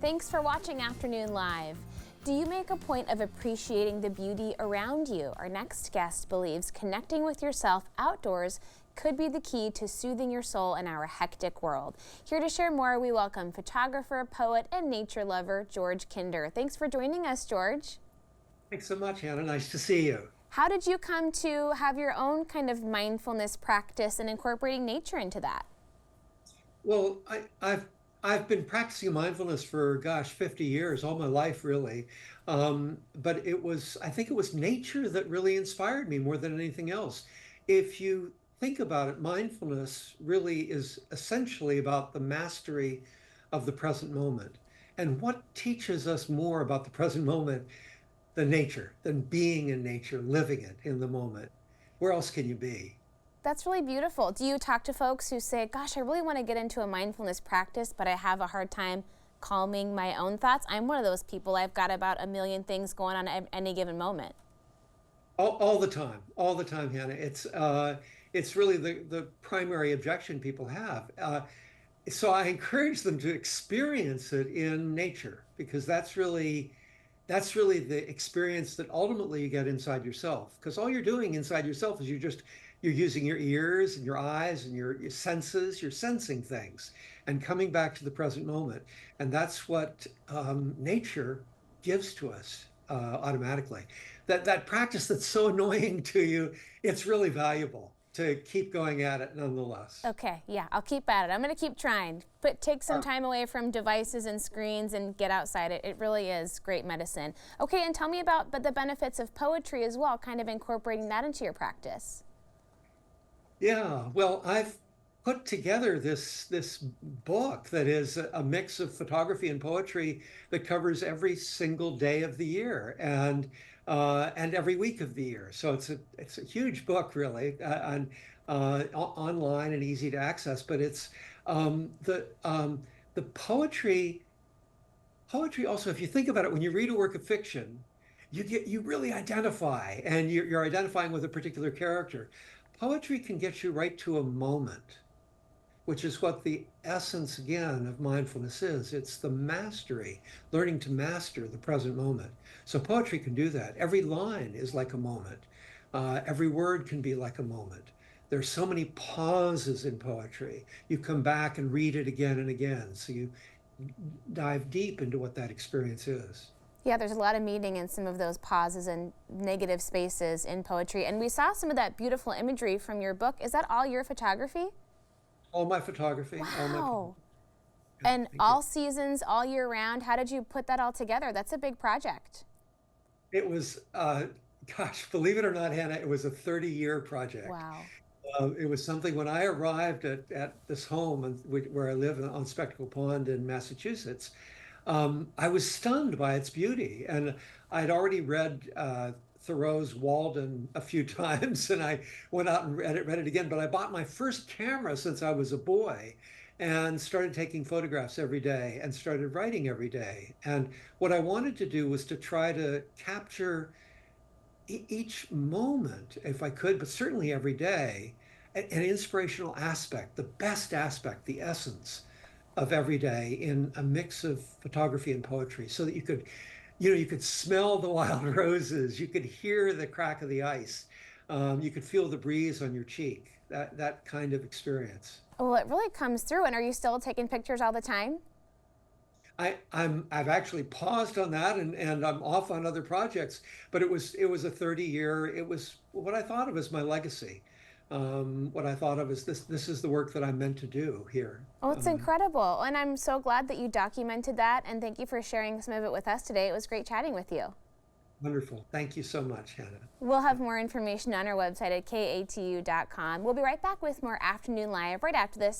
Thanks for watching Afternoon Live. Do you make a point of appreciating the beauty around you? Our next guest believes connecting with yourself outdoors could be the key to soothing your soul in our hectic world. Here to share more, we welcome photographer, poet, and nature lover, George Kinder. Thanks for joining us, George. Thanks so much, Hannah. Nice to see you. How did you come to have your own kind of mindfulness practice and incorporating nature into that? Well, I've been practicing mindfulness for 50 years, all my life really. But I think it was nature that really inspired me more than anything else. If you think about it, mindfulness really is essentially about the mastery of the present moment. And what teaches us more about the present moment than nature, than being in nature, living it in the moment? Where else can you be? That's really beautiful. Do you talk to folks who say, gosh, I really want to get into a mindfulness practice, but I have a hard time calming my own thoughts? I'm one of those people. I've got about a million things going on at any given moment. All the time, Hannah. It's really the primary objection people have. So I encourage them to experience it in nature because that's really the experience that ultimately you get inside yourself. Because all you're doing inside yourself is you're using your ears and your eyes and your senses. You're sensing things and coming back to the present moment. And that's what nature gives to us automatically. That practice that's so annoying to you, it's really valuable to keep going at it nonetheless. Okay, yeah, I'll keep at it. I'm going to keep trying. But take some time away from devices and screens and get outside. It really is great medicine. Okay, and tell me about the benefits of poetry as well, kind of incorporating that into your practice. Yeah, well, I've put together this book that is a mix of photography and poetry that covers every single day of the year and every week of the year. So it's a huge book, really, and online and easy to access. But it's the poetry also. If you think about it, when you read a work of fiction, you really identify, and you're identifying with a particular character. Poetry can get you right to a moment, which is what the essence again of mindfulness is. It's the mastery, learning to master the present moment. So poetry can do that. Every line is like a moment. Every word can be like a moment. There's so many pauses in poetry. You come back and read it again and again. So you dive deep into what that experience is. Yeah, there's a lot of meaning in some of those pauses and negative spaces in poetry. And we saw some of that beautiful imagery from your book. Is that all your photography? All my photography, Wow. yeah, And thank you. all seasons, all year round. How did you put that all together? That's a big project. It was, believe it or not, Hannah, it was a 30-year project. Wow. It was something when I arrived at this home where I live on Spectacle Pond in Massachusetts. I was stunned by its beauty, and I'd already read Thoreau's Walden a few times, and I went out and read it again. But I bought my first camera since I was a boy, and started taking photographs every day, and started writing every day. And what I wanted to do was to try to capture each moment, if I could, but certainly every day, an inspirational aspect, the best aspect, the essence of every day in a mix of photography and poetry so that you could smell the wild roses, you could hear the crack of the ice, you could feel the breeze on your cheek, that kind of experience. Well, it really comes through. And are you still taking pictures all the time? I've actually paused on that and I'm off on other projects, but it was a 30-year, it was what I thought of as my legacy. What I thought of as this is the work that I'm meant to do here. Oh, it's Um, incredible. And I'm so glad that you documented that. And thank you for sharing some of it with us today. It was great chatting with you. Wonderful. Thank you so much, Hannah. We'll have more information on our website at katu.com. We'll be right back with more Afternoon Live right after this.